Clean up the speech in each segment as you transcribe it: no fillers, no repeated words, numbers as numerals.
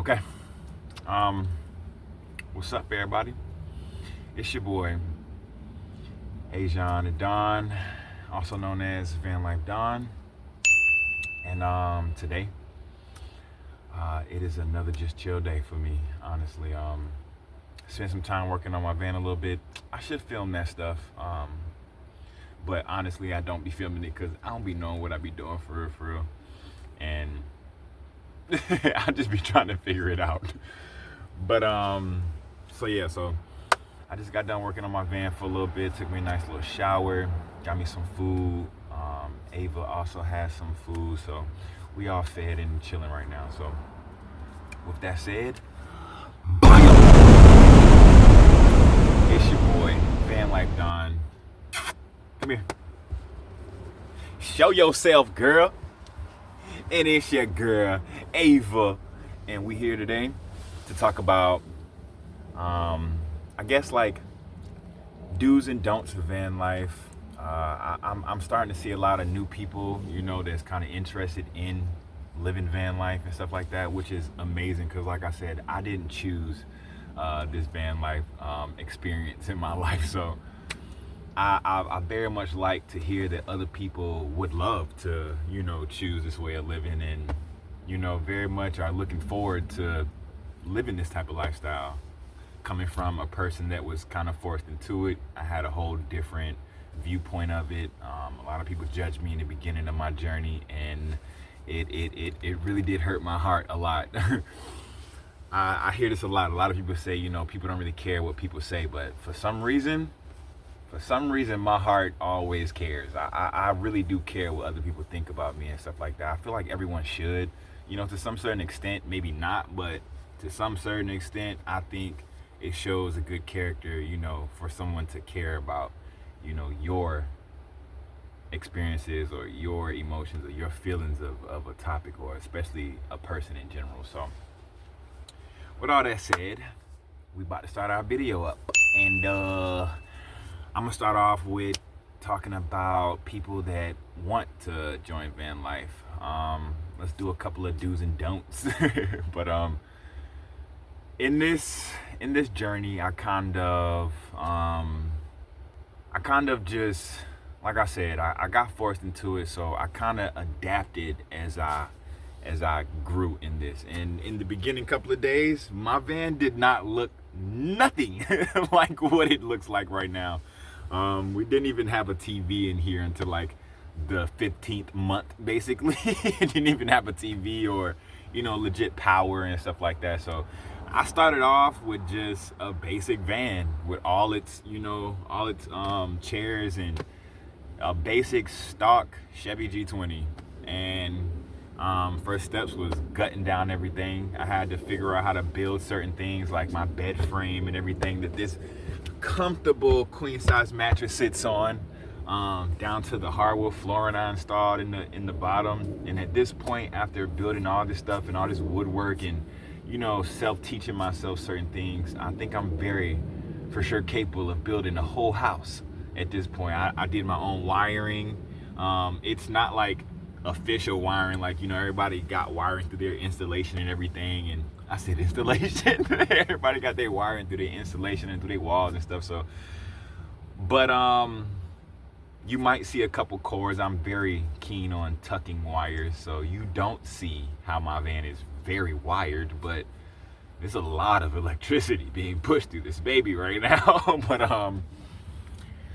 Okay. Um, what's up, everybody? It's your boy, Ajon Don, also known as Van Life Don. And today, it is another just chill day for me, honestly. Spent some time working on my van a little bit. I should film that stuff. But honestly, I don't be filming it because I don't be knowing what I be doing for real. And I just be trying to figure it out. But so I just got done working on my van for a little bit. Took me a nice little shower. Got me some food. Ava also has some food, so we all fed and chilling right now. So with that said, it's your boy Van Life Don. Come here. Show yourself, girl. And it's your girl Ava, and we here today to talk about I guess like do's and don'ts of van life. I'm starting to see a lot of new people, that's kind of interested in living van life and stuff like that, which is amazing because, like I said, I didn't choose this van life experience in my life. So I very much like to hear that other people would love to, choose this way of living and, very much are looking forward to living this type of lifestyle. Coming from a person that was kind of forced into it, I had a whole different viewpoint of it. A lot of people judged me in the beginning of my journey, and it really did hurt my heart a lot. I hear this a lot. A lot of people say, people don't really care what people say, but for some reason, my heart always cares. I really do care what other people think about me and stuff like that. I feel like everyone should, to some certain extent, maybe not, but to some certain extent, I think it shows a good character, for someone to care about, your experiences or your emotions or your feelings of a topic, or especially a person in general. So with all that said, we about to start our video up, and I'm gonna start off with talking about people that want to join van life. Let's do a couple of do's and don'ts. But in this journey, I kind of just, like I said, I got forced into it, so I kind of adapted as I grew in this. And in the beginning couple of days, my van did not look nothing like what it looks like right now. We didn't even have a TV in here until like the 15th month, basically. It didn't even have a TV or, legit power and stuff like that. So I started off with just a basic van with all its chairs and a basic stock Chevy G20. And first steps was gutting down everything. I had to figure out how to build certain things like my bed frame and everything that this comfortable queen size mattress sits on, down to the hardwood flooring I installed in the bottom. And at this point, after building all this stuff and all this woodwork and self-teaching myself certain things, I think I'm very for sure capable of building a whole house at this point. I did my own wiring. It's not like official wiring, like everybody got wiring through their installation and everything, and I said installation. Everybody got their wiring through their installation and through their walls and stuff. So, but you might see a couple cords. I'm very keen on tucking wires, so you don't see how my van is very wired, but there's a lot of electricity being pushed through this baby right now. But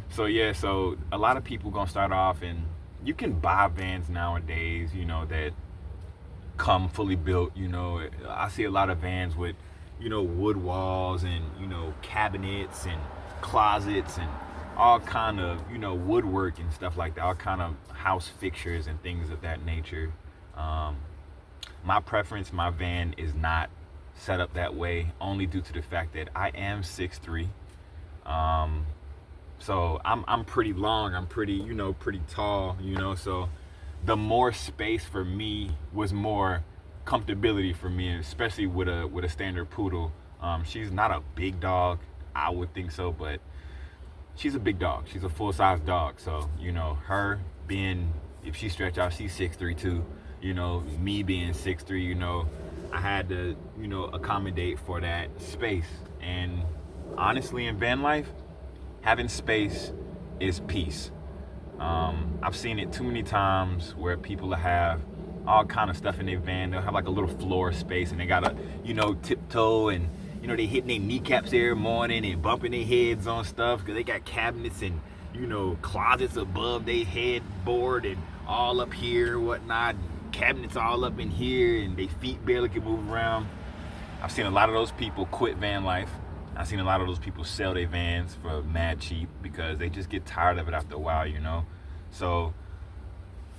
so a lot of people gonna start off, and you can buy vans nowadays, that come fully built. I see a lot of vans with, wood walls and, cabinets and closets and all kind of, woodwork and stuff like that, all kind of house fixtures and things of that nature. My preference, my van is not set up that way, only due to the fact that I am 6'3". So I'm pretty long, I'm pretty, pretty tall, so the more space for me was more comfortability for me, especially with a standard poodle. She's not a big dog, I would think so, but she's a big dog. She's a full-size dog. So, her being, if she stretch out, she's 6'3" too. Me being 6'3", I had to, accommodate for that space. And honestly, in van life, having space is peace. I've seen it too many times where people have all kind of stuff in their van. They'll have like a little floor space, and they gotta, tiptoe, and they hitting their kneecaps every morning and bumping their heads on stuff because they got cabinets and closets above their headboard and all up here, whatnot. Cabinets all up in here, and their feet barely can move around. I've seen a lot of those people quit van life. I've seen a lot of those people sell their vans for mad cheap because they just get tired of it after a while. So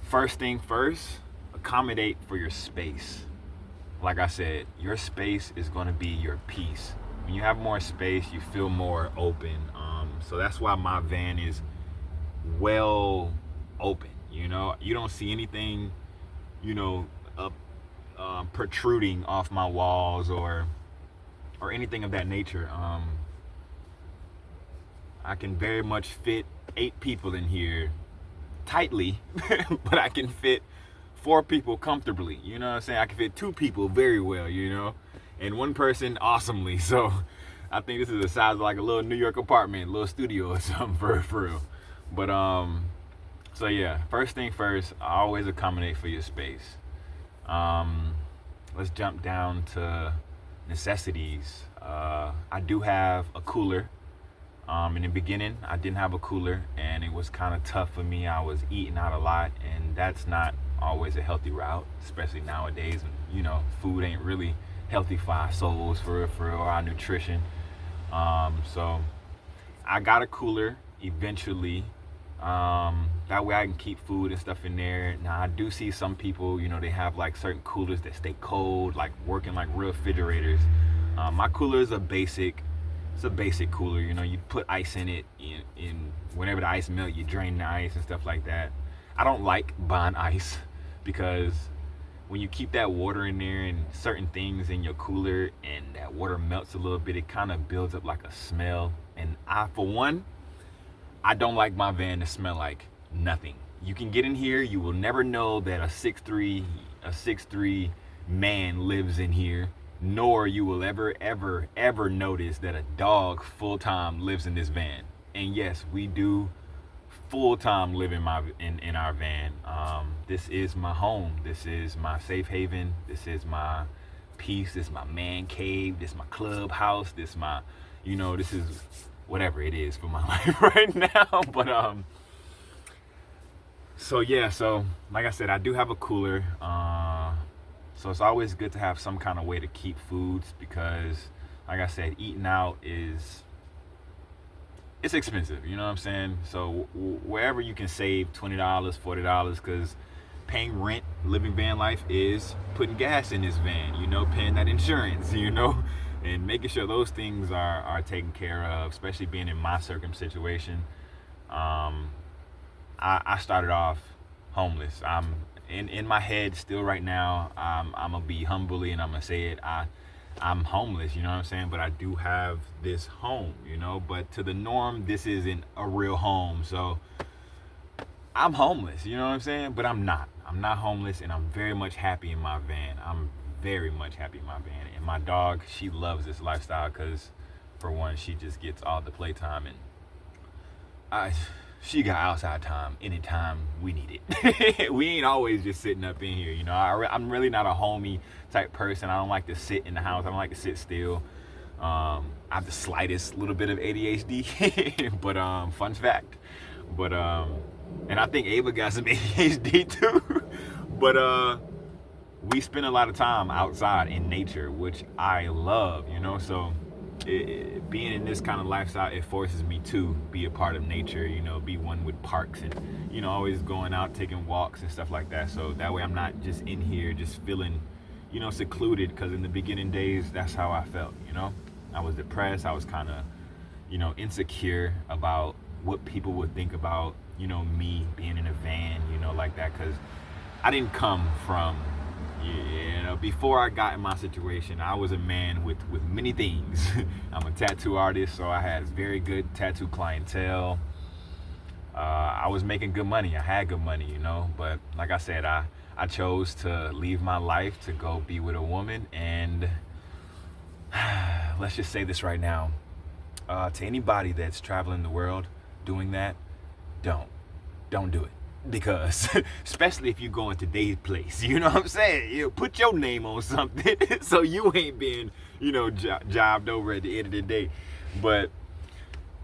first thing first, accommodate for your space. Like I said, your space is going to be your peace. When you have more space, you feel more open. So that's why my van is well open. You don't see anything, up, protruding off my walls or anything of that nature. I can very much fit 8 people in here tightly, but I can fit 4 people comfortably. You know what I'm saying? I can fit 2 people very well, and 1 person awesomely. So I think this is the size of like a little New York apartment, a little studio or something for real. But so yeah, first thing first, I always accommodate for your space. Let's jump down to necessities. I do have a cooler. In the beginning, I didn't have a cooler, and it was kind of tough for me. I was eating out a lot, and that's not always a healthy route, especially nowadays. And food ain't really healthy for our souls, for our nutrition. So I got a cooler eventually. That way I can keep food and stuff in there. Now I do see some people, they have like certain coolers that stay cold, like working like real refrigerators. My cooler is it's a basic cooler. You put ice in it, in whenever the ice melts, you drain the ice and stuff like that. I don't like buying ice because when you keep that water in there and certain things in your cooler and that water melts a little bit, it kind of builds up like a smell. And for one, I don't like my van to smell like nothing. You can get in here, you will never know that a 6'3" man lives in here, nor you will ever notice that a dog full-time lives in this van. And yes, we do full-time live in our van. This is my home. This is my safe haven. This is my peace. This is my man cave. This is my clubhouse. This is my, this is whatever it is for my life right now. But so like I said, I do have a cooler. So it's always good to have some kind of way to keep foods because, like I said, eating out it's expensive. You know what I'm saying? So wherever you can save $20, $40, because paying rent, living van life is putting gas in this van. Paying that insurance. And making sure those things are taken care of, especially being in my situation. I started off homeless. I'm in my head still right now. I'm gonna be humbly and I'm gonna say it. I'm homeless, you know what I'm saying? But I do have this home, but to the norm, this isn't a real home. So I'm homeless, you know what I'm saying? But I'm not homeless, and I'm very much happy in my van. I'm very much happy in my van. And my dog, she loves this lifestyle because, for one, she just gets all the playtime, and she got outside time anytime we need it. We ain't always just sitting up in here. I'm really not a homey type person. I don't like to sit in the house. I don't like to sit still. I have the slightest little bit of ADHD, but fun fact. But and I think Ava got some ADHD too. But we spend a lot of time outside in nature, which I love. So being in this kind of lifestyle, it forces me to be a part of nature, be one with parks and, always going out, taking walks and stuff like that. So that way I'm not just in here just feeling, secluded, because in the beginning days, that's how I felt, I was depressed. I was kind of, insecure about what people would think about, me being in a van, like that, because I didn't come from, before I got in my situation, I was a man with many things. I'm a tattoo artist, so I had very good tattoo clientele. I was making good money. I had good money, but like I said, I chose to leave my life to go be with a woman. And let's just say this right now, to anybody that's traveling the world doing that, don't do it, because especially if you go into today's place, you know what I'm saying, put your name on something so you ain't being, jobbed over at the end of the day. But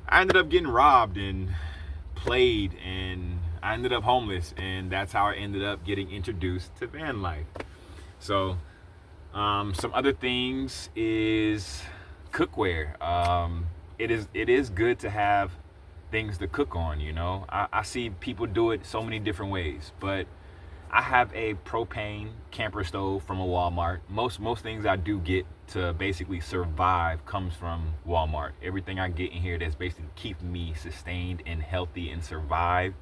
I ended up getting robbed and played, and I ended up homeless, and that's how I ended up getting introduced to van life. So some other things is cookware. It is good to have things to cook on. I see people do it so many different ways, but I have a propane camper stove from a Walmart. Most things I do get to basically survive comes from Walmart. Everything I get in here that's basically keeping me sustained and healthy and survive,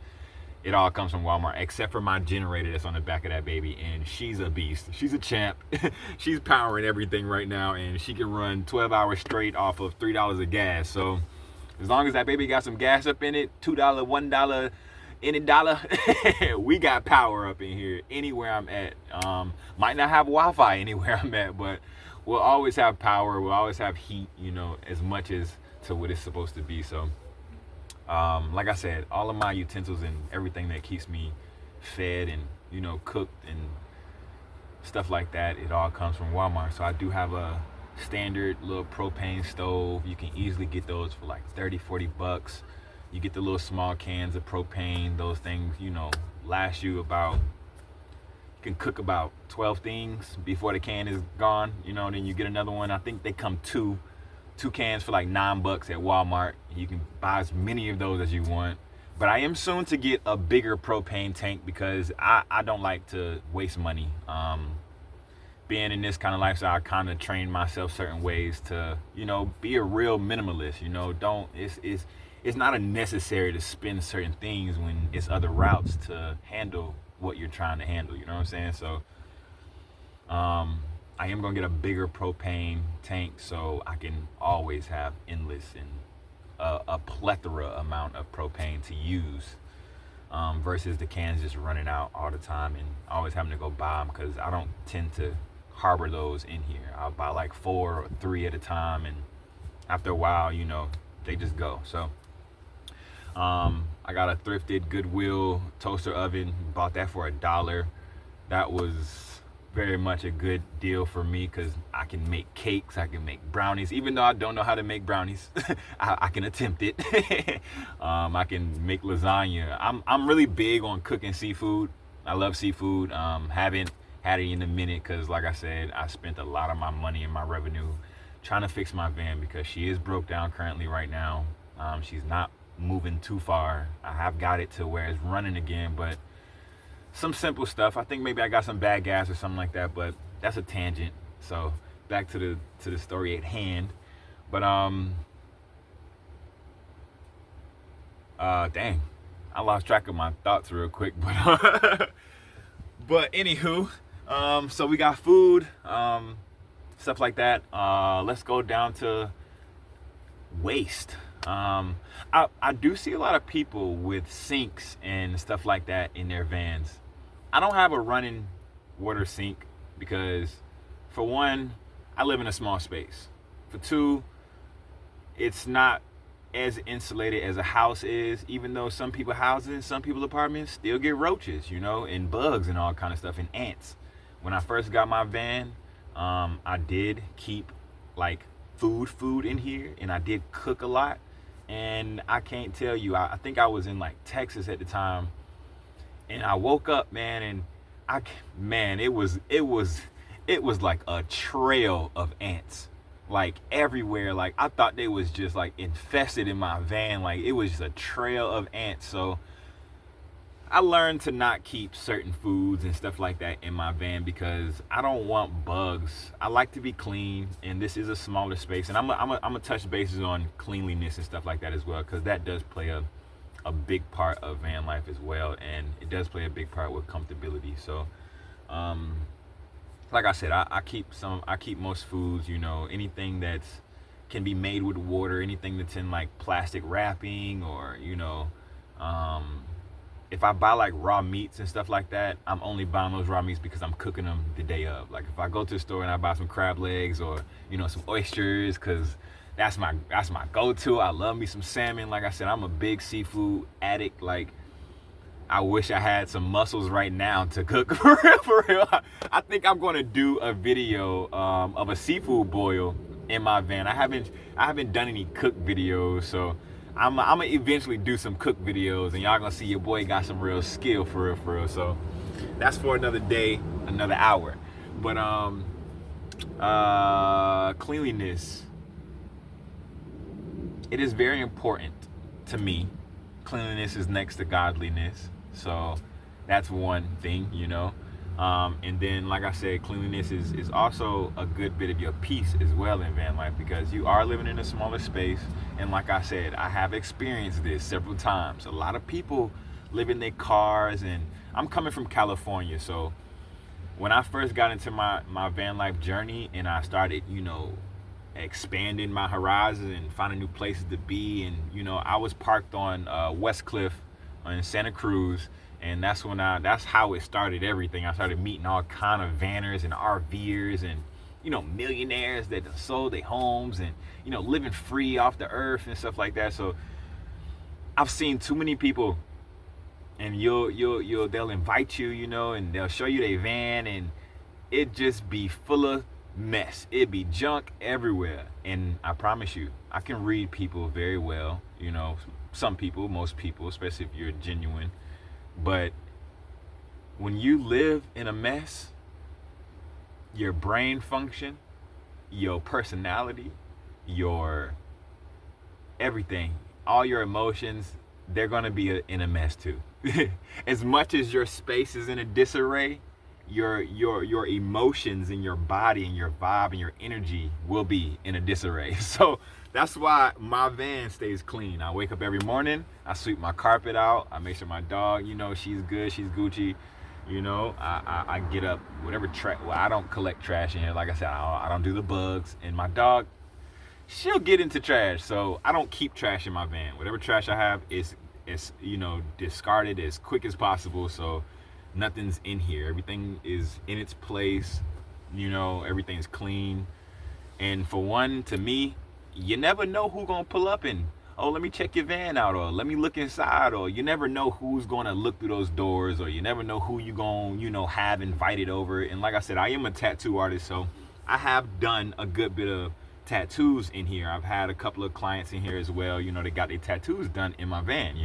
it all comes from Walmart, except for my generator that's on the back of that baby, and she's a beast. She's a champ. She's powering everything right now, and she can run 12 hours straight off of $3 of gas. So as long as that baby got some gas up in it, $2, $1, any dollar, we got power up in here anywhere I'm at. Might not have Wi-Fi anywhere I'm at, but we'll always have power. We'll always have heat, as much as to what it's supposed to be. So like I said, all of my utensils and everything that keeps me fed and cooked and stuff like that, it all comes from Walmart. So I do have a standard little propane stove. You can easily get those for like 30-40 bucks. You get the little small cans of propane. Those things last you about, you can cook about 12 things before the can is gone. Then you get another one. I think they come two cans for like $9 at Walmart. You can buy as many of those as you want. But I am soon to get a bigger propane tank, because I don't like to waste money. Being in this kind of lifestyle, I kind of trained myself certain ways to, be a real minimalist. It's not a necessary to spend certain things when it's other routes to handle what you're trying to handle. You know what I'm saying? So I am gonna get a bigger propane tank so I can always have endless and a plethora amount of propane to use, versus the cans just running out all the time and always having to go buy them, because I don't tend to harbor those in here. I'll buy like 4 or 3 at a time, and after a while, they just go. So I got a thrifted Goodwill toaster oven, bought that for $1. That was very much a good deal for me, because I can make cakes, I can make brownies. Even though I don't know how to make brownies, I can attempt it. I can make lasagna. I'm really big on cooking seafood. I love seafood. Haven't had it in a minute, because like I said, I spent a lot of my money and my revenue trying to fix my van, because she is broke down currently right now. She's not moving too far. I have got it to where it's running again, but some simple stuff. I think maybe I got some bad gas or something like that, but that's a tangent. So back to the story at hand. But dang, I lost track of my thoughts real quick. But but anywho, so we got food, stuff like that. Let's go down to waste. I do see a lot of people with sinks and stuff like that in their vans. I don't have a running water sink, because for one, I live in a small space. For two, it's not as insulated as a house is, even though some people houses, some people apartments still get roaches, and bugs and all kind of stuff, and ants. When I first got my van, I did keep like food in here, and I did cook a lot. And I can't tell you, I think I was in like Texas at the time, and I woke up, man, and it was like a trail of ants, like everywhere. Like I thought they was just like infested in my van. Like it was just a trail of ants. So I learned to not keep certain foods and stuff like that in my van, because I don't want bugs. I like to be clean, and this is a smaller space, and I'm a touch bases on cleanliness and stuff like that as well, because that does play a big part of van life as well, and it does play a big part with comfortability. So like I said, I keep most foods, anything that's can be made with water, anything that's in like plastic wrapping, or if I buy like raw meats and stuff like that, I'm only buying those raw meats because I'm cooking them the day of. Like if I go to the store and I buy some crab legs or some oysters, because that's my go-to. I love me some salmon. Like I said, I'm a big seafood addict. Like I wish I had some muscles right now to cook for real. For real, I think I'm gonna do a video of a seafood boil in my van. I haven't done any cook videos, so I'm gonna eventually do some cook videos, and y'all gonna see your boy got some real skill for real, for real. So that's for another day, another hour. But cleanliness, it is very important to me. Cleanliness is next to godliness. So that's one thing, and then, like I said, cleanliness is also a good bit of your peace as well in van life, because you are living in a smaller space. And like I said, I have experienced this several times. A lot of people live in their cars, and I'm coming from California. So when I first got into my van life journey and I started, expanding my horizons and finding new places to be, and I was parked on West Cliff in Santa Cruz, and that's how it started. Everything, I started meeting all kind of vanners and RVers and millionaires that sold their homes and living free off the earth and stuff like that. So I've seen too many people, and they'll invite you, and they'll show you their van, and it just be full of mess. It'd be junk everywhere. And I promise you, I can read people very well. Some people, most people, especially if you're genuine. But when you live in a mess, your brain function, your personality, your everything, all your emotions, they're gonna be in a mess too. As much as your space is in a disarray, your emotions and your body and your vibe and your energy will be in a disarray. So that's why my van stays clean. I wake up every morning, I sweep my carpet out, I make sure my dog, she's good, she's Gucci. I get up, whatever trash. Well, I don't collect trash in here. Like I said, I don't do the bugs. And my dog, she'll get into trash. So I don't keep trash in my van. Whatever trash I have is discarded as quick as possible. So nothing's in here. Everything is in its place. Everything's clean. And for one, to me, you never know who's gonna pull up and, oh, let me check your van out, or let me look inside, or you never know who's gonna look through those doors, or you never know who you gonna, have invited over. And like I said, I am a tattoo artist, so I have done a good bit of tattoos in here. I've had a couple of clients in here as well, they got their tattoos done in my van,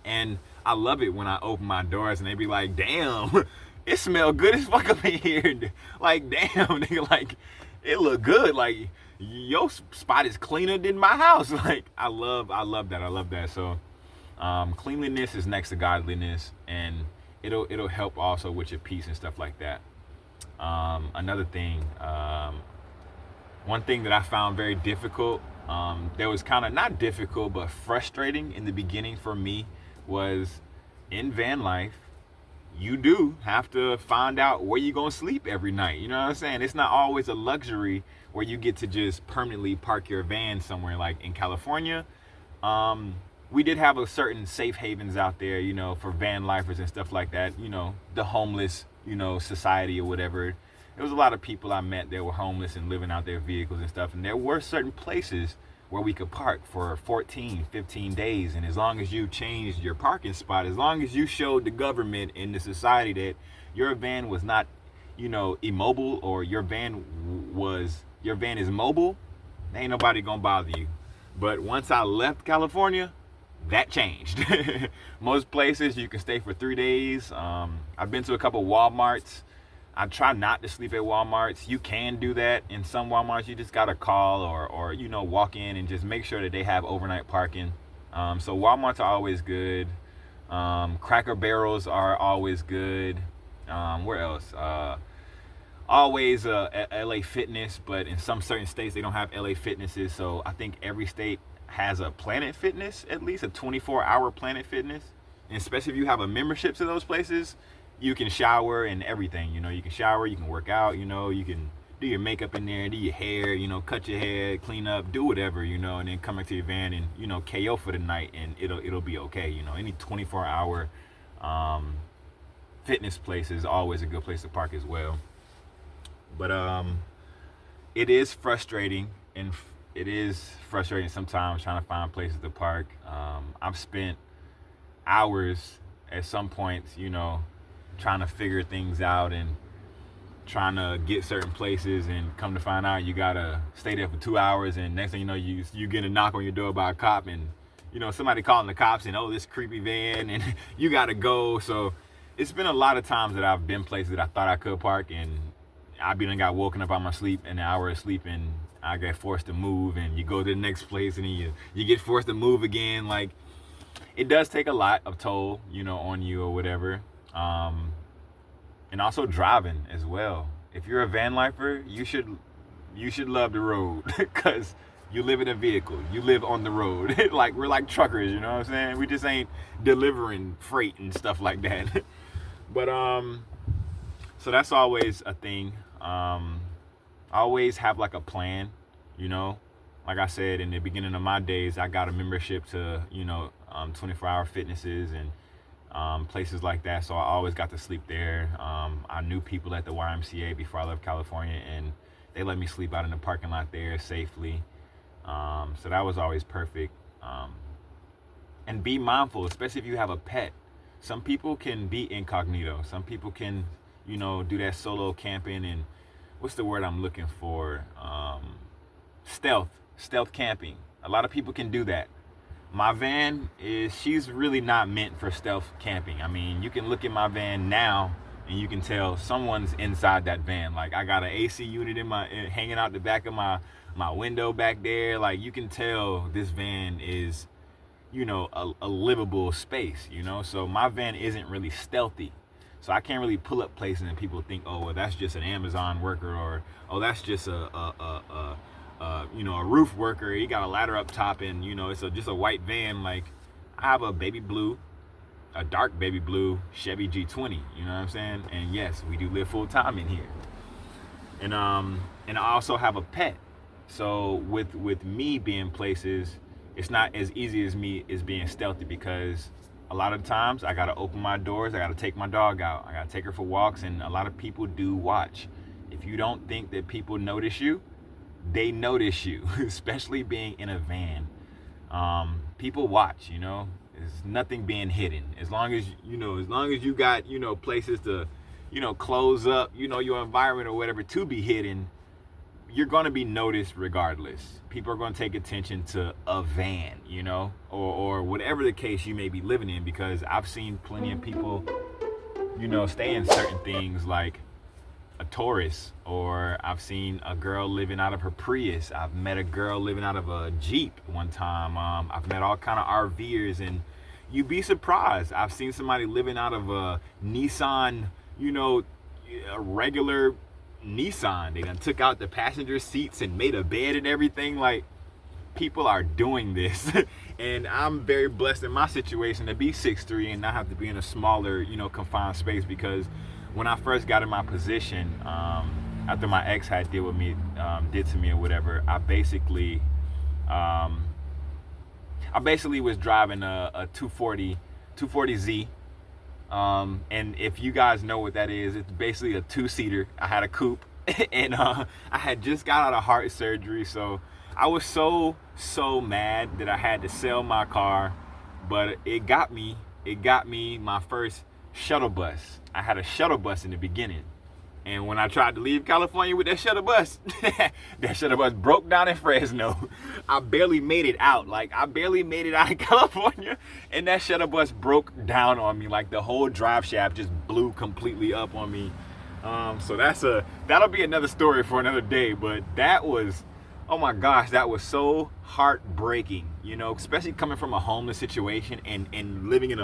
and I love it when I open my doors and they be like, damn, it smell good as fuck up in here. Like, damn, nigga, like, it look good. Like, your spot is cleaner than my house. Like, I love that. So cleanliness is next to godliness, and it'll help also with your peace and stuff like that. Another thing, one thing that I found very difficult, that was kind of not difficult but frustrating in the beginning for me, was in van life, you do have to find out where you're gonna sleep every night. You know what I'm saying? It's not always a luxury where you get to just permanently park your van somewhere. Like in California, we did have a certain safe havens out there, for van lifers and stuff like that. The homeless, society or whatever. There was a lot of people I met that were homeless and living out their vehicles and stuff. And there were certain places where we could park for 14, 15 days. And as long as you changed your parking spot, as long as you showed the government and the society that your van was not, immobile, or your van is mobile, ain't nobody gonna bother you. But once I left California, that changed. Most places you can stay for 3 days. I've been to a couple Walmarts. I try not to sleep at Walmarts. You can do that. In some Walmarts, you just gotta call or walk in and just make sure that they have overnight parking. So Walmarts are always good. Cracker Barrels are always good. Where else? Always LA Fitness, but in some certain states they don't have LA Fitnesses. So I think every state has a Planet Fitness, at least a 24-hour Planet Fitness. And especially if you have a membership to those places, you can shower and everything. You can shower, you can work out, you can do your makeup in there, do your hair, cut your hair, clean up, do whatever, and then come back to your van and, KO for the night, and it'll be okay. Any 24-hour fitness place is always a good place to park as well. But it is frustrating, and it is frustrating sometimes trying to find places to park. I've spent hours at some points, trying to figure things out and trying to get certain places, and come to find out you gotta stay there for 2 hours, and next thing you know, you get a knock on your door by a cop, and somebody calling the cops and, oh, this creepy van, and you gotta go. So it's been a lot of times that I've been places that I thought I could park, and I got woken up out of my sleep, an hour of sleep, and I get forced to move, and you go to the next place, and then you get forced to move again. Like, it does take a lot of toll, on you or whatever. And also driving as well. If you're a van lifer, you should love the road, because you live in a vehicle. You live on the road. Like, we're like truckers, you know what I'm saying? We just ain't delivering freight and stuff like that. But so that's always a thing. I always have like a plan, Like I said, in the beginning of my days, I got a membership to, 24-hour fitnesses and places like that. So I always got to sleep there. I knew people at the YMCA before I left California, and they let me sleep out in the parking lot there safely. So that was always perfect. And be mindful, especially if you have a pet. Some people can be incognito. Some people can, do that solo camping, and what's the word I'm looking for? Stealth camping. A lot of people can do that. My van she's really not meant for stealth camping. I mean, you can look at my van now and you can tell someone's inside that van. Like, I got an AC unit hanging out the back of my window back there. Like, you can tell this van is, a livable space, So my van isn't really stealthy. So I can't really pull up places and people think, oh, well, that's just an Amazon worker, or, oh, that's just a roof worker. He got a ladder up top, and it's just a white van. Like, I have a dark baby blue Chevy G20. You know what I'm saying? And yes, we do live full time in here. And I also have a pet. So with me being places, it's not as easy as me as being stealthy, because a lot of times I gotta open my doors. I gotta take my dog out. I gotta take her for walks, and a lot of people do watch. If you don't think that people notice you, they notice you, especially being in a van. People watch, there's nothing being hidden. As long as you got, places to, close up, your environment or whatever to be hidden, you're going to be noticed regardless. People are going to take attention to a van, or whatever the case you may be living in, because I've seen plenty of people, stay in certain things like a Taurus, or I've seen a girl living out of her Prius. I've met a girl living out of a Jeep one time. I've met all kind of RVers, and you'd be surprised. I've seen somebody living out of a Nissan, a regular Nissan. They done took out the passenger seats and made a bed and everything. Like, people are doing this. And I'm very blessed in my situation to be 6'3" and not have to be in a smaller, confined space, because when I first got in my position, after my ex had did to me or whatever, I basically was driving a 240Z. And if you guys know what that is, it's basically a 2-seater. I had a coupe, and I had just got out of heart surgery, so I was so mad that I had to sell my car. But it got me my first shuttle bus. I had a shuttle bus in the beginning, and when I tried to leave California with that shuttle bus, that shuttle bus broke down in Fresno. I barely made it out. of California, and that shuttle bus broke down on me. Like, the whole drive shaft just blew completely up on me. So that'll be another story for another day. But that was, oh my gosh, that was so heartbreaking. Especially coming from a homeless situation and living in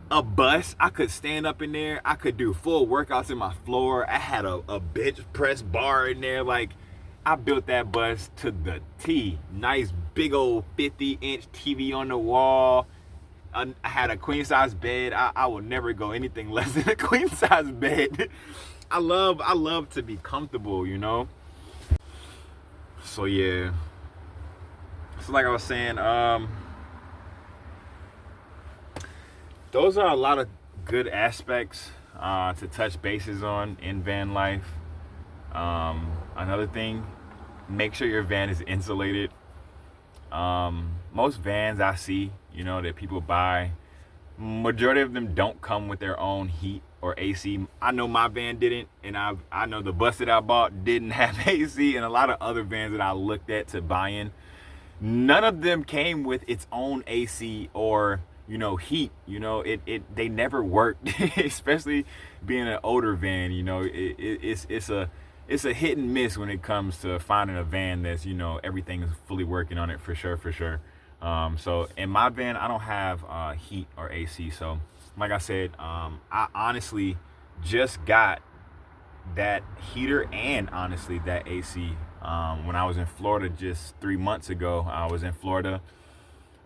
a bus. I could stand up in there. I could do full workouts in my floor. I had a bench press bar in there. Like, I built that bus to the T. Nice big old 50-inch TV on the wall. I had a queen size bed. I will never go anything less than a queen size bed. I love to be comfortable, you know. So yeah. So like I was saying, those are a lot of good aspects to touch bases on in van life. Another thing, make sure your van is insulated. Most vans I see, that people buy, majority of them don't come with their own heat or AC. I know my van didn't, and I know the bus that I bought didn't have AC, and a lot of other vans that I looked at to buy in, none of them came with its own AC or heat. They never worked, especially being an older van. It's a hit and miss when it comes to finding a van that's everything is fully working on it for sure. So in my van, I don't have heat or AC. So like I said, I honestly just got that heater and honestly that AC when I was in Florida just 3 months ago. I was in Florida.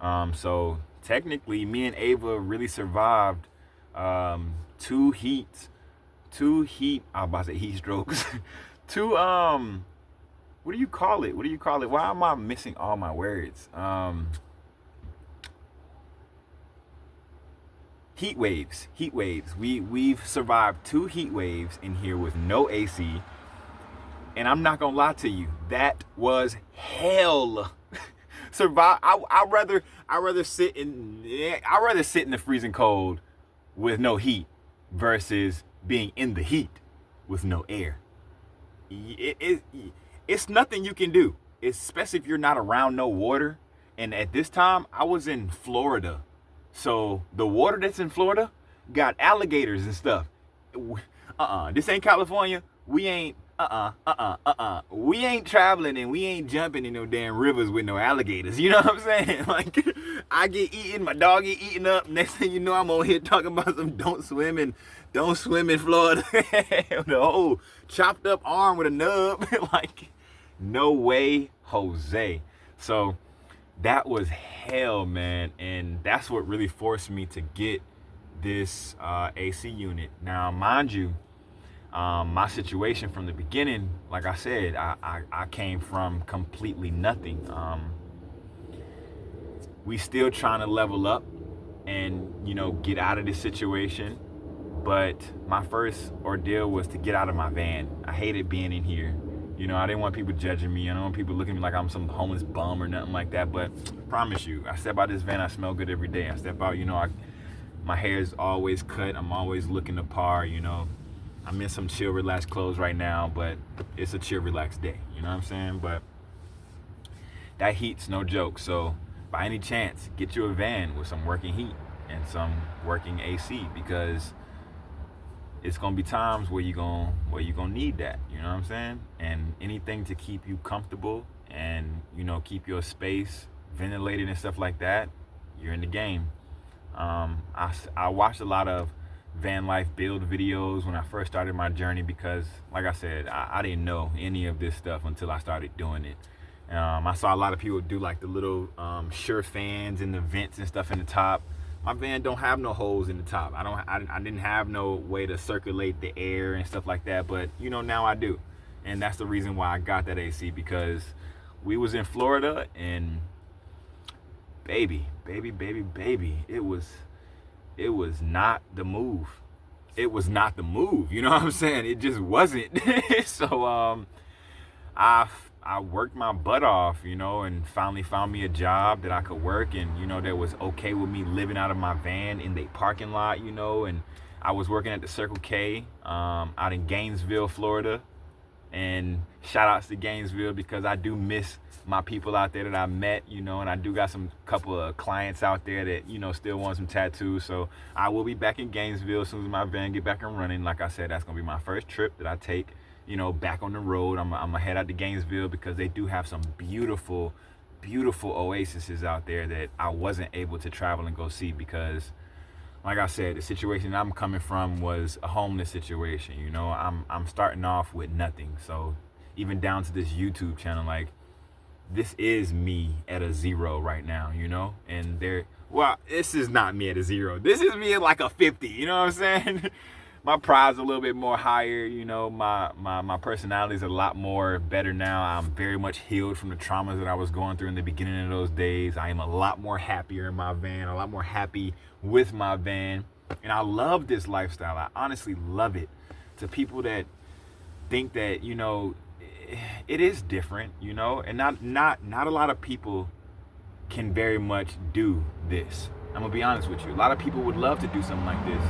So technically me and Ava really survived two heat, I was about to say heat strokes. Two what do you call it? Why am I missing all my words? Heat waves. We've survived 2 heat waves in here with no AC. And I'm not gonna lie to you, that was hell. I'd rather sit in the freezing cold with no heat versus being in the heat with no air. It's nothing you can do, especially if you're not around no water. And at this time, I was in Florida, so the water that's in Florida got alligators and stuff. This ain't California. We ain't we ain't traveling and we ain't jumping in no damn rivers with no alligators. You know what I'm saying? Like, I get eaten, my dog get eaten up. Next thing you know, I'm over here talking about some don't swim in Florida. The whole chopped up arm with a nub. Like, no way, Jose. So that was hell, man. And that's what really forced me to get this AC unit. Now, mind you, my situation from the beginning, like I said, I came from completely nothing. We still trying to level up and get out of this situation. But my first ordeal was to get out of my van. I hated being in here. I didn't want people judging me. I don't want people looking at me like I'm some homeless bum or nothing like that. But I promise you, I step out this van, I smell good every day. I step out, my hair is always cut. I'm always looking the par. I'm in some chill, relaxed clothes right now, but it's a chill, relaxed day. You know what I'm saying? But that heat's no joke. So by any chance, get you a van with some working heat and some working AC, because it's gonna be times where you're gonna need that. You know what I'm saying? And anything to keep you comfortable and keep your space ventilated and stuff like that, you're in the game. I watched a lot of van life build videos when I first started my journey, because like I said, I didn't know any of this stuff until I started doing it. I saw a lot of people do like the little Sure fans and the vents and stuff in the top. My van don't have no holes in the top. I didn't have no way to circulate the air and stuff like that, but now I do. And that's the reason why I got that AC, because we was in Florida and baby, it was not the move. It was not the move. You know what I'm saying? It just wasn't. So I worked my butt off, and finally found me a job that I could work, and that was okay with me living out of my van in the parking lot, and I was working at the Circle K out in Gainesville, Florida. And shout outs to Gainesville, because I do miss my people out there that I met, and I do got some couple of clients out there that, still want some tattoos. So I will be back in Gainesville as soon as my van get back and running. Like I said, that's going to be my first trip that I take, back on the road. I'm going to head out to Gainesville, because they do have some beautiful, beautiful oases out there that I wasn't able to travel and go see, because like I said, the situation I'm coming from was a homeless situation. I'm starting off with nothing. So even down to this YouTube channel, like, this is me at a 0 right now, and this is not me at a 0. This is me at like a 50, you know what I'm saying? my pride's a little bit more higher. You know, my personality is a lot more better now. I'm very much healed from the traumas that I was going through in the beginning of those days. I am a lot more happier in my van, a lot more happy with my van. And I love this lifestyle. I honestly love it. To people that think that, you know, it is different, you know, and not a lot of people can very much do this. I'm gonna be honest with you. A lot of people would love to do something like this,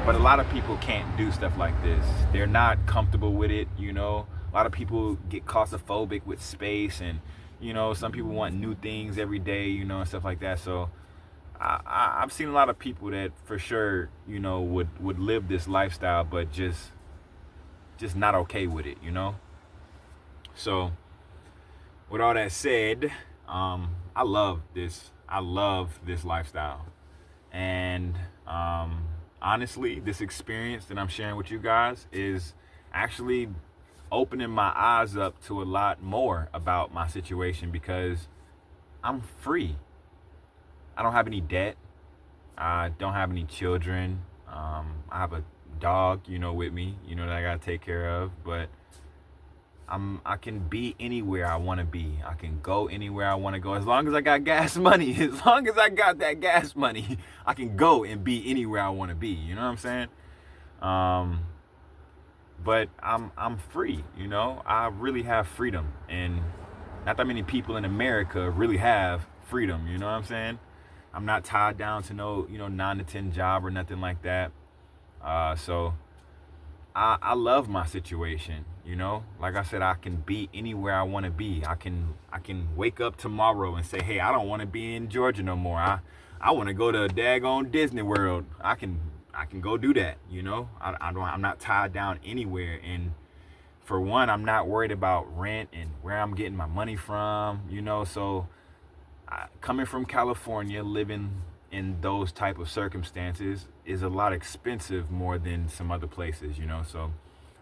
but a lot of people can't do stuff like this. They're not comfortable with it, you know. A lot of people get claustrophobic with space, and, you know, some people want new things every day, you know, and stuff like that. So I've seen a lot of people that for sure, you know, would live this lifestyle, but just not okay with it, you know. So with all that said, I love this lifestyle. And honestly, this experience that I'm sharing with you guys is actually opening my eyes up to a lot more about my situation, because I'm free. I don't have any debt. I don't have any children. I have a dog, you know, with me, you know, that I gotta take care of. But I can be anywhere I want to be. I can go anywhere I want to go, as long as I got gas money. As long as I got that gas money, I can go and be anywhere I want to be. You know what I'm saying? But I'm free. You know, I really have freedom, and not that many people in America really have freedom. You know what I'm saying? I'm not tied down to no, you know, 9 to 10 job or nothing like that. So I love my situation, you know. Like I said, I can be anywhere I want to be. I can wake up tomorrow and say, hey, I don't want to be in Georgia no more. I want to go to daggone Disney World. I can go do that, you know. I'm not tied down anywhere. And for one, I'm not worried about rent and where I'm getting my money from, you know. So coming from California, living in those type of circumstances is a lot expensive, more than some other places, you know. So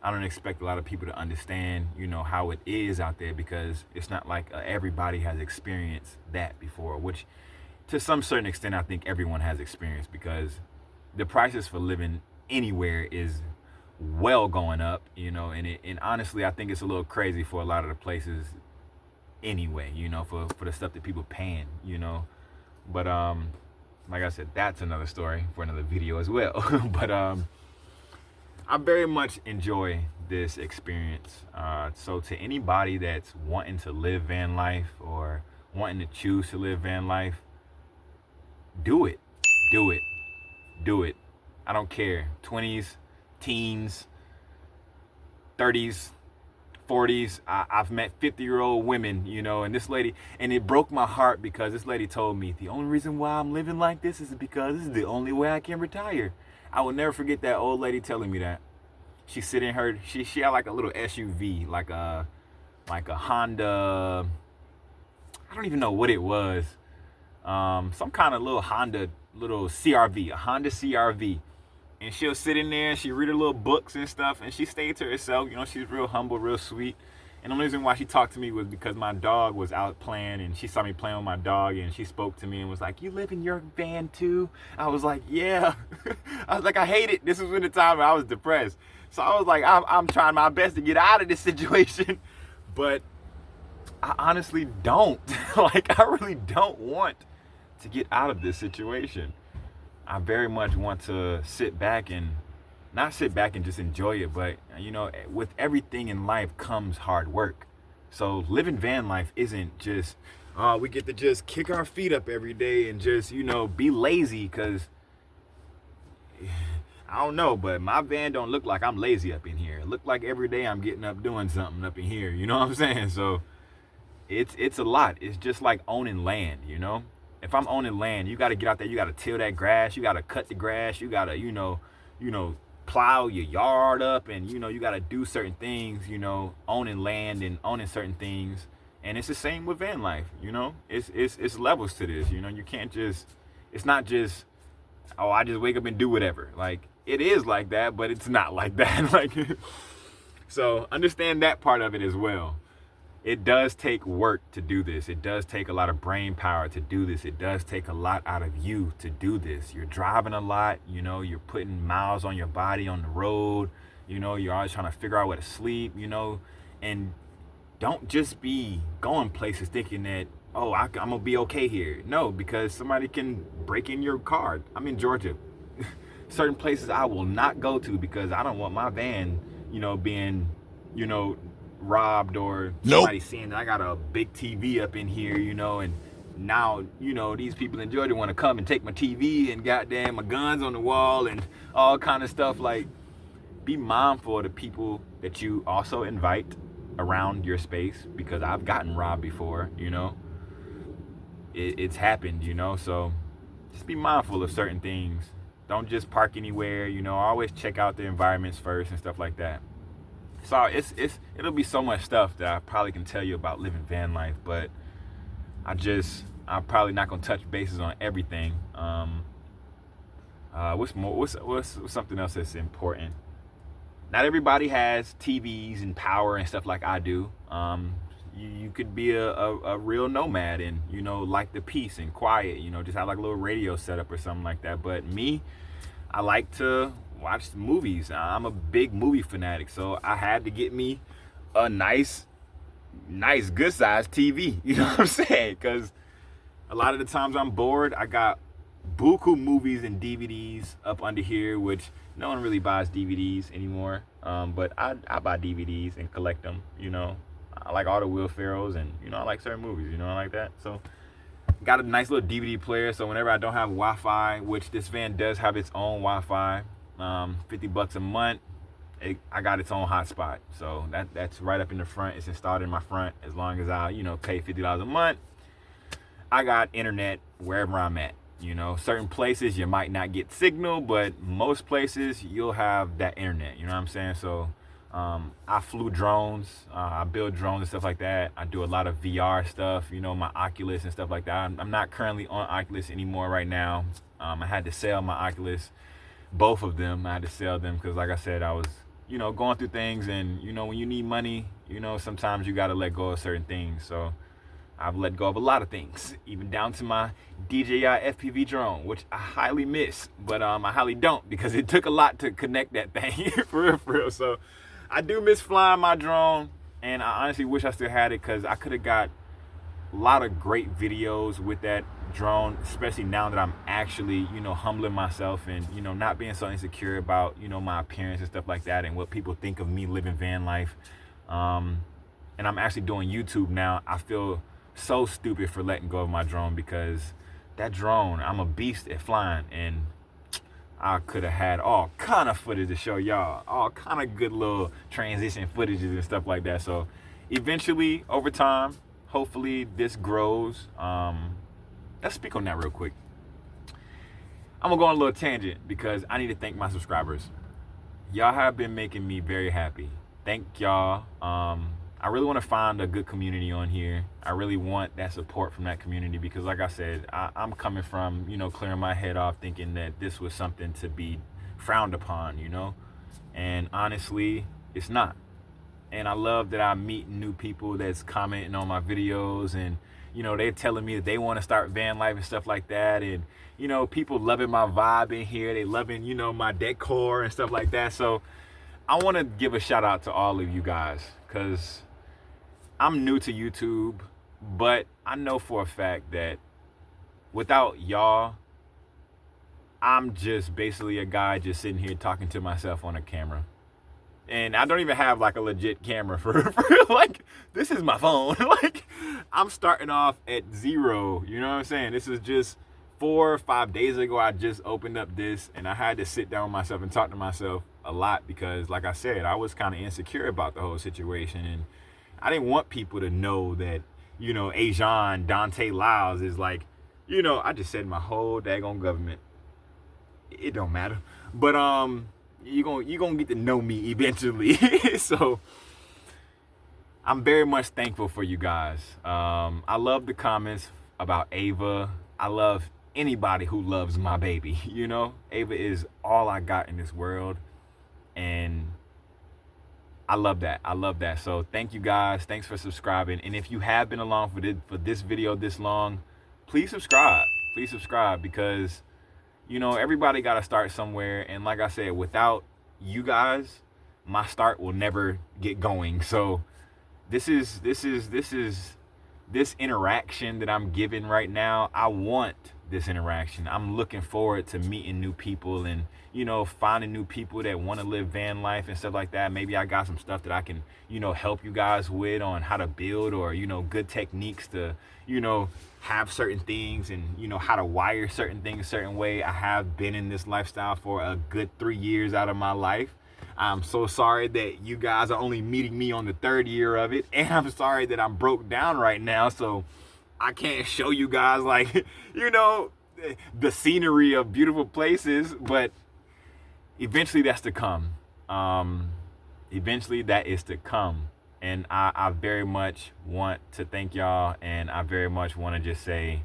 I don't expect a lot of people to understand, you know, how it is out there, because it's not like everybody has experienced that before, which to some certain extent I think everyone has experienced, because the prices for living anywhere is well going up, you know. And honestly, I think it's a little crazy for a lot of the places anyway, you know, for the stuff that people paying, you know. But like I said, that's another story for another video as well. But I very much enjoy this experience. So to anybody that's wanting to live van life, or wanting to choose to live van life, do it. Do it. Do it. I don't care. 20s, teens, 30s, 40s. I've met 50-year-old women, you know, and this lady, and it broke my heart, because this lady told me, the only reason why I'm living like this is because this is the only way I can retire. I will never forget that old lady telling me that. She sit in her, she had like a little SUV, like a Honda, I don't even know what it was. Some kind of little Honda, little CRV, a Honda CRV. And she'll sit in there and she read her little books and stuff, and she stayed to herself. You know, she's real humble, real sweet. And the only reason why she talked to me was because my dog was out playing, and she saw me playing with my dog, and she spoke to me and was like, you live in your van too? I was like, yeah. I was like, I hate it. This was in the time I was depressed. So I was like, I'm trying my best to get out of this situation. But I honestly don't. Like, I really don't want to get out of this situation. I very much want to sit back and not sit back and just enjoy it, but, you know, with everything in life comes hard work. So living van life isn't just, we get to just kick our feet up every day and just, you know, be lazy, because I don't know, but my van don't look like I'm lazy up in here. It look like every day I'm getting up doing something up in here, you know what I'm saying? So it's a lot. It's just like owning land, you know. If I'm owning land, you got to get out there, you got to till that grass, you got to cut the grass, you got to, you know, plow your yard up, and, you know, you got to do certain things, you know, owning land and owning certain things. And it's the same with van life, you know. It's levels to this, you know. You can't just, it's not just, oh, I just wake up and do whatever. Like, it is like that, but it's not like that. Like, so understand that part of it as well. it does take work to do this. It does take a lot of brain power to do this. It does take a lot out of you to do this. You're driving a lot, you're putting miles on your body on the road, you're always trying to figure out where to sleep, and don't just be going places thinking that, oh, I'm going to be okay here. No, because somebody can break in your car. I'm in Georgia. Certain places I will not go to because I don't want my van, being, robbed or somebody seeing that I got a big TV up in here, and now, these people in Georgia want to come and take my TV and goddamn my guns on the wall and all kind of stuff. Like, be mindful of the people that you also invite around your space, because I've gotten robbed before, it's happened, so just be mindful of certain things. Don't just park anywhere, always check out the environments first and stuff like that. So it'll be so much stuff that I probably can tell you about living van life, but I'm probably not gonna touch bases on everything. What's something else that's important? Not everybody has TVs and power and stuff like I do. You could be a real nomad and, like the peace and quiet, just have like a little radio setup or something like that. But me, I like to watch movies. I'm a big movie fanatic, so I had to get me a nice good sized TV. You know what I'm saying? Because a lot of the times I'm bored, I got buku movies and DVDs up under here, which no one really buys DVDs anymore. But I buy DVDs and collect them. I like all the Will Ferrells, and I like certain movies. I like that. So got a nice little DVD player. So whenever I don't have Wi-Fi, which this van does have its own Wi-Fi, $50 a month, I got its own hotspot. So that's right up in the front. It's installed in my front. As long as I pay $50 a month, I got internet wherever I'm at. Certain places you might not get signal, but most places you'll have that internet. You know what I'm saying? So I flew drones. I build drones and stuff like that. I do a lot of VR stuff, my Oculus and stuff like that. I'm not currently on Oculus anymore right now. I had to sell my Oculus, both of them. I had to sell them because, like I said, I was, going through things, and, when you need money, sometimes you got to let go of certain things. So I've let go of a lot of things, even down to my DJI FPV drone, which I highly miss, but I highly don't, because it took a lot to connect that thing for real. So I do miss flying my drone, and I honestly wish I still had it, because I could have got a lot of great videos with that drone, especially now that I'm actually, humbling myself and, not being so insecure about, my appearance and stuff like that and what people think of me living van life. And I'm actually doing YouTube now. I feel so stupid for letting go of my drone, because that drone, I'm a beast at flying, and I could have had all kind of footage to show y'all, all kind of good little transition footages and stuff like that. So eventually, over time, hopefully this grows. Let's speak on that real quick. I'm gonna go on a little tangent because I need to thank my subscribers. Y'all have been making me very happy. Thank y'all. I really want to find a good community on here. I really want that support from that community, because like I said, I'm coming from, clearing my head off thinking that this was something to be frowned upon, and honestly, it's not. And I love that I'm meeting new people that's commenting on my videos, and they're telling me that they want to start van life and stuff like that, and people loving my vibe in here. They loving my decor and stuff like that. So I want to give a shout out to all of you guys, because I'm new to YouTube, but I know for a fact that without y'all, I'm just basically a guy just sitting here talking to myself on a camera. And I don't even have like a legit camera for like, this is my phone. Like, I'm starting off at zero. You know what I'm saying? This is just 4 or 5 days ago, I just opened up this, and I had to sit down with myself and talk to myself a lot, because like I said, I was kind of insecure about the whole situation, and I didn't want people to know that, Ajan Dante Lyles is like, I just said my whole daggone government. It don't matter. But you're gonna get to know me eventually. So I'm very much thankful for you guys. I love the comments about Ava. I love anybody who loves my baby. Ava is all I got in this world, and I love that. I love that. So thank you guys. Thanks for subscribing. And if you have been along for this video this long, please subscribe. Please subscribe, because everybody got to start somewhere. And like I said, without you guys, my start will never get going. So this interaction that I'm giving right now. I want this interaction. I'm looking forward to meeting new people and finding new people that want to live van life and stuff like that. Maybe I got some stuff that I can help you guys with on how to build, or good techniques to have certain things, and how to wire certain things a certain way. I have been in this lifestyle for a good 3 years out of my life. I'm so sorry that you guys are only meeting me on the 3rd year of it, and I'm sorry that I'm broke down right now, so I can't show you guys like the scenery of beautiful places. But eventually that's to come. Eventually that is to come. And I very much want to thank y'all, and I very much want to just say,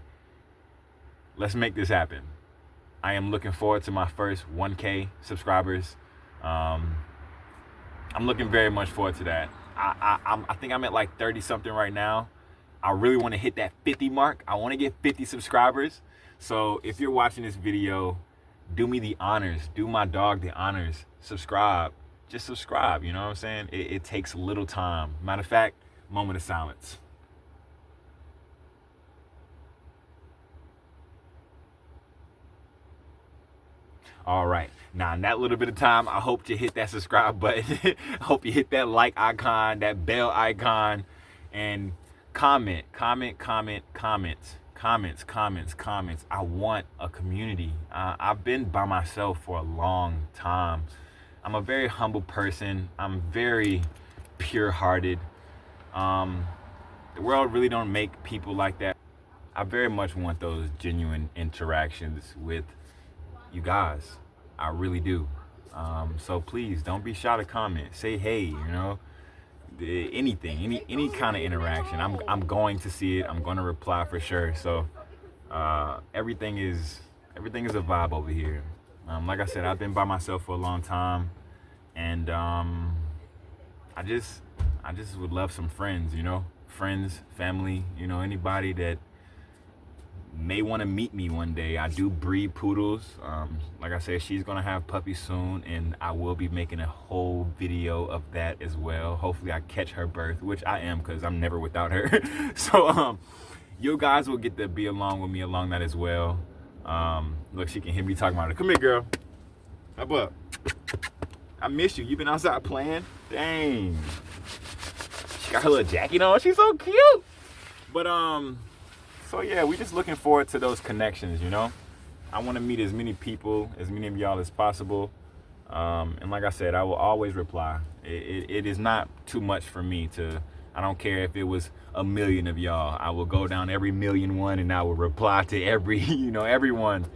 let's make this happen. I am looking forward to my first 1K subscribers. I'm looking very much forward to that. I think I'm at like 30 something right now. I really want to hit that 50 mark. I want to get 50 subscribers. So if you're watching this video, do me the honors, do my dog the honors, subscribe. Just subscribe, you know what I'm saying? It takes little time. Matter of fact, moment of silence. All right, now in that little bit of time, I hope you hit that subscribe button. I hope you hit that like icon, that bell icon, and comments. I want a community. I've been by myself for a long time. I'm a very humble person. I'm very pure-hearted. The world really don't make people like that. I very much want those genuine interactions with you guys. I really do. So please don't be shy to comment. Say hey, anything, any kind of interaction. I'm going to see it. I'm going to reply for sure. So everything is a vibe over here. Like I said, I've been by myself for a long time, and I just would love some friends, friends, family, anybody that may want to meet me one day. I do breed poodles. Like I said, she's gonna have puppies soon, and I will be making a whole video of that as well. Hopefully I catch her birth, which I am, because I'm never without her. So you guys will get to be along with me along that as well. Look, she can hear me talking about her. Come here, girl. Hop up. I miss you. You been outside playing? Dang. She got her little jacket on. She's so cute. But so yeah, we just looking forward to those connections, I want to meet as many people, as many of y'all as possible. And like I said, I will always reply. It is not too much for me I don't care if it was 1 million of y'all. I will go down every 1,000,001 and I will reply to every, everyone.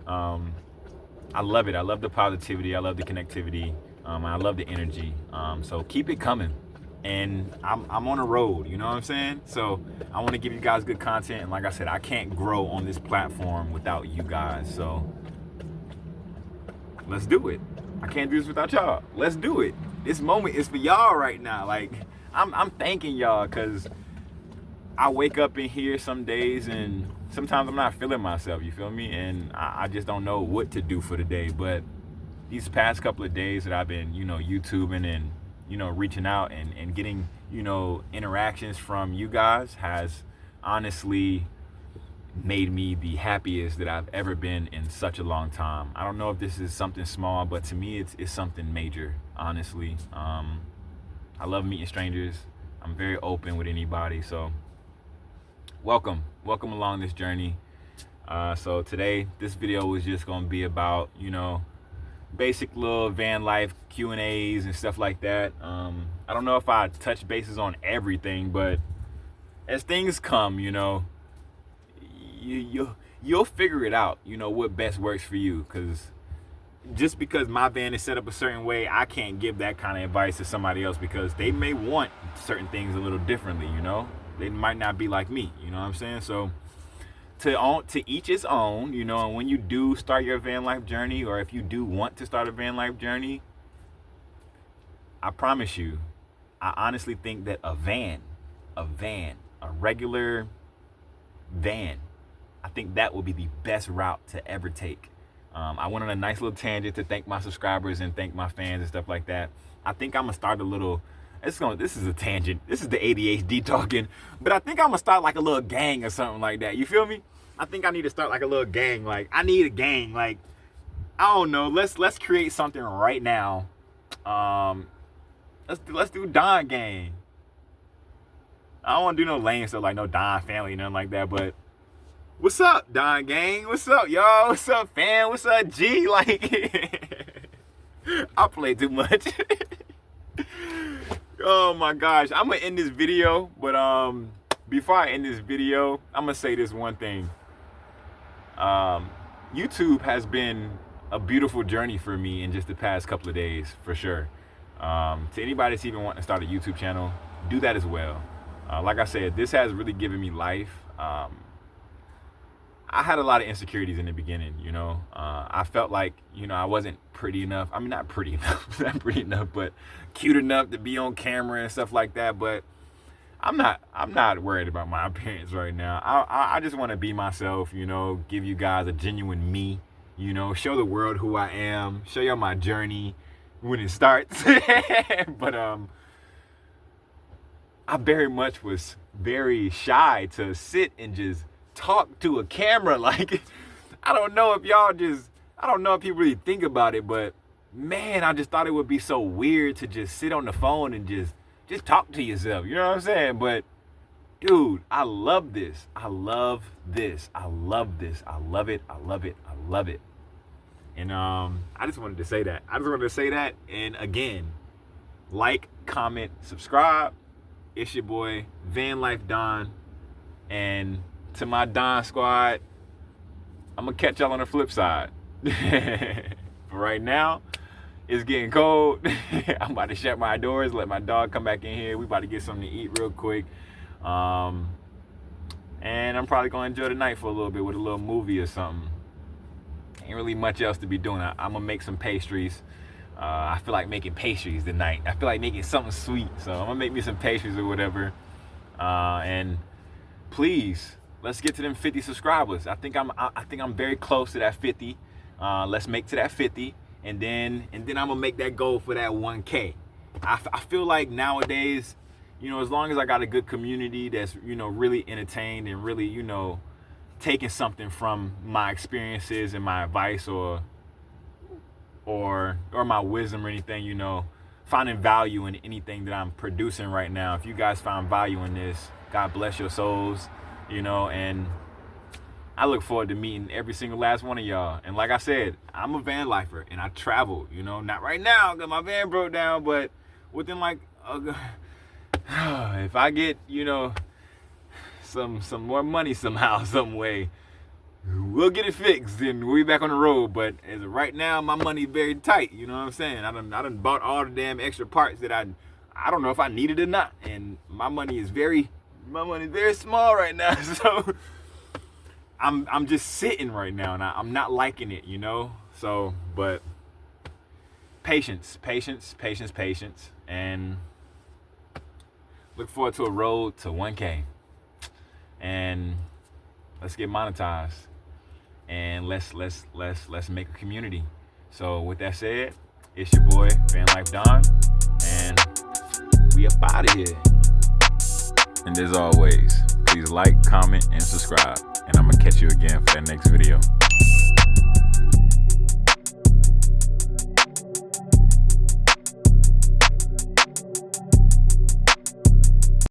I love it. I love the positivity. I love the connectivity. I love the energy. So keep it coming. And I'm on a road, you know what I'm saying? So I want to give you guys good content. And like I said, I can't grow on this platform without you guys. So let's do it. I can't do this without y'all. Let's do it. This moment is for y'all right now. Like, I'm thanking y'all, because I wake up in here some days and sometimes I'm not feeling myself, you feel me? And I just don't know what to do for the day. But these past couple of days that I've been, YouTubing and reaching out and getting, interactions from you guys has honestly made me the happiest that I've ever been in such a long time. I don't know if this is something small, but to me, it's something major, honestly. I love meeting strangers. I'm very open with anybody. So welcome along this journey. So today, this video was just going to be about, basic little van life Q&As and stuff like that. I don't know if I touch bases on everything, but as things come, you'll figure it out, what best works for you. Because just because my van is set up a certain way, I can't give that kind of advice to somebody else, because they may want certain things a little differently, They might not be like me, you know what I'm saying? So to each his own, and when you do start your van life journey, or if you do want to start a van life journey, I promise you, I honestly think that a regular van, I think that will be the best route to ever take. I went on a nice little tangent to thank my subscribers and thank my fans and stuff like that. I think I'm gonna start a little. This is a tangent. This is the ADHD talking, but I think I'm gonna start like a little gang or something like that. You feel me? I think I need to start like a little gang. Like I need a gang. Like I don't know. Let's create something right now. Let's do Don Gang. I don't want to do no lame stuff like no Don family, nothing like that. But what's up, Don Gang? What's up, y'all? What's up, fam? What's up, G? Like I play too much. Oh my gosh, I'm gonna end this video, but before I end this video, I'm gonna say this one thing. YouTube has been a beautiful journey for me in just the past couple of days, for sure. To anybody that's even wanting to start a YouTube channel, do that as well. Like I said, this has really given me life. I had a lot of insecurities in the beginning, you know. I felt like, you know, I wasn't pretty enough. I mean, not pretty enough, not pretty enough, but cute enough to be on camera and stuff like that. But I'm not worried about my appearance right now. I just want to be myself, you know, give you guys a genuine me, you know, show the world who I am, show y'all my journey when it starts. But I very much was very shy to sit and just talk to a camera. Like I don't know if people really think about it, but man, I just thought it would be so weird to just sit on the phone and just talk to yourself, you know what I'm saying? But dude, I love this. I love this. I love this. I love it. I love it. I love it. And I just wanted to say that. And again, like, comment, subscribe. It's your boy Van Life Don, and to my Don squad, I'm gonna catch y'all on the flip side. But right now, it's getting cold. I'm about to shut my doors, let my dog come back in here. We about to get something to eat real quick. And I'm probably gonna enjoy the night for a little bit with a little movie or something. Ain't really much else to be doing. I'm gonna make some pastries. I feel like making pastries tonight. I feel like making something sweet. So I'm gonna make me some pastries or whatever. And please, let's get to them 50 subscribers. I think I'm very close to that 50. Let's make to that 50, and then I'm gonna make that goal for that 1K. I feel like nowadays, you know, as long as I got a good community that's, you know, really entertained and really, you know, taking something from my experiences and my advice or my wisdom or anything, you know, finding value in anything that I'm producing right now. If you guys found value in this, God bless your souls, you know, and I look forward to meeting every single last one of y'all. And like I said, I'm a van lifer and I travel, you know, not right now because my van broke down, but within like, if I get, you know, some more money somehow, some way, we'll get it fixed and we'll be back on the road. But as of right now, my money's very tight, you know what I'm saying? I done bought all the damn extra parts that I don't know if I need it or not. And my money is very small right now. So I'm just sitting right now and I'm not liking it, you know? So, but patience. And look forward to a road to 1K. And let's get monetized. And let's make a community. So with that said, it's your boy Van Life Don, and we up out of here. And as always, please like, comment, and subscribe. And I'm gonna catch you again for that next video.